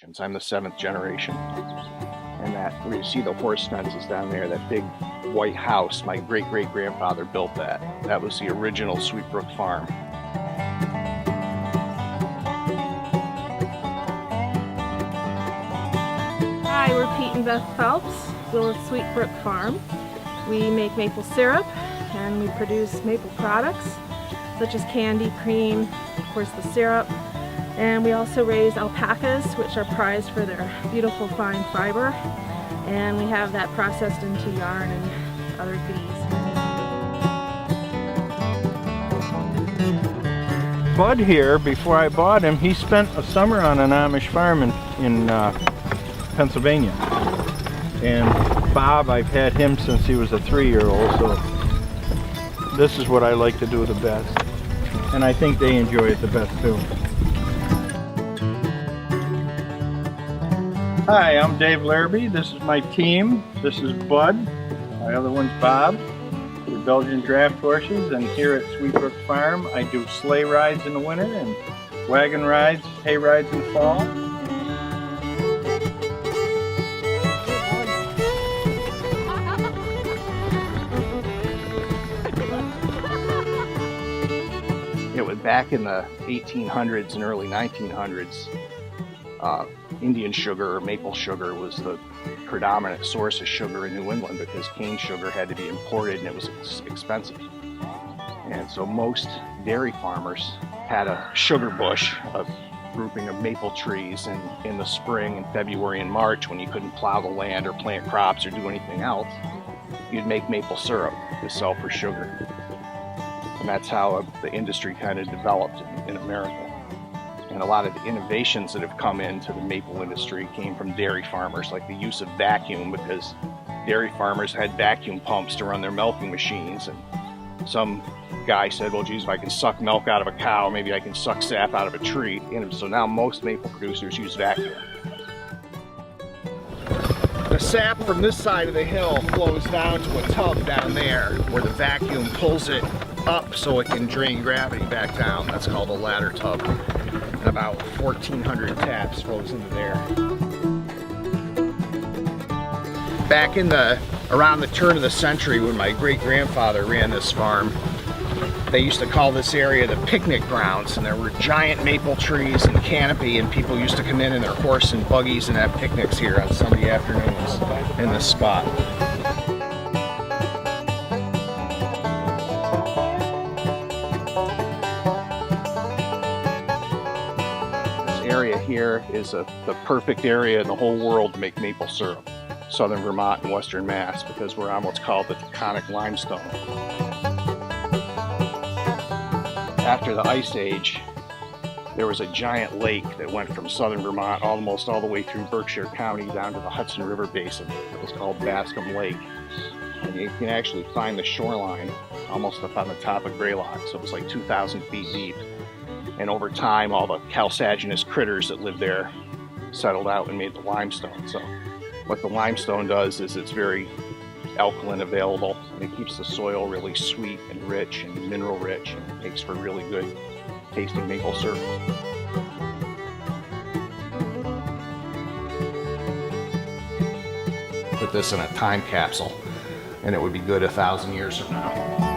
I'm the 7th generation. And that, where you see the horse fences down there, that big white house, my great-great-grandfather built that. That was the original Sweet Brook Farm. Hi, we're Pete and Beth Phelps. We're with Sweet Brook Farm. We make maple syrup and we produce maple products such as candy, cream, of course the syrup. And we also raise alpacas, which are prized for their beautiful fine fiber. And we have that processed into yarn and other goodies. Bud here, before I bought him, he spent a summer on an Amish farm in Pennsylvania. And Bob, I've had him since he was a 3-year-old, so this is what I like to do the best. And I think they enjoy it the best too. Hi, I'm Dave Larrabee. This is my team. This is Bud. My other one's Bob. We're Belgian draft horses, and here at Sweet Brook Farm, I do sleigh rides in the winter and wagon rides, hay rides in the fall. It was back in the 1800s and early 1900s. Indian sugar or maple sugar was the predominant source of sugar in New England because cane sugar had to be imported and it was expensive. And so most dairy farmers had a sugar bush, a grouping of maple trees, and in the spring and February and March, when you couldn't plow the land or plant crops or do anything else, you'd make maple syrup to sell for sugar. And that's how the industry kind of developed in America. And a lot of the innovations that have come into the maple industry came from dairy farmers, like the use of vacuum, because dairy farmers had vacuum pumps to run their milking machines. And some guy said, well, geez, if I can suck milk out of a cow, maybe I can suck sap out of a tree. And so now most maple producers use vacuum. The sap from this side of the hill flows down to a tub down there where the vacuum pulls it up so it can drain gravity back down. That's called a ladder tub. And about 1,400 taps flows into there. Back in around the turn of the century, when my great-grandfather ran this farm, they used to call this area the picnic grounds, and there were giant maple trees and canopy, and people used to come in their horse and buggies and have picnics here on Sunday afternoons in this spot. Area here is the perfect area in the whole world to make maple syrup. Southern Vermont and Western Mass, because we're on what's called the tectonic limestone. After the Ice Age, there was a giant lake that went from Southern Vermont almost all the way through Berkshire County down to the Hudson River Basin. It was called Bascom Lake. And you can actually find the shoreline almost up on the top of Greylock, so it was like 2,000 feet deep. And over time, all the calcareous critters that lived there settled out and made the limestone. So what the limestone does is it's very alkaline available, and it keeps the soil really sweet and rich and mineral rich, and it makes for really good tasting maple syrup. Put this in a time capsule, and it would be good 1,000 years from now.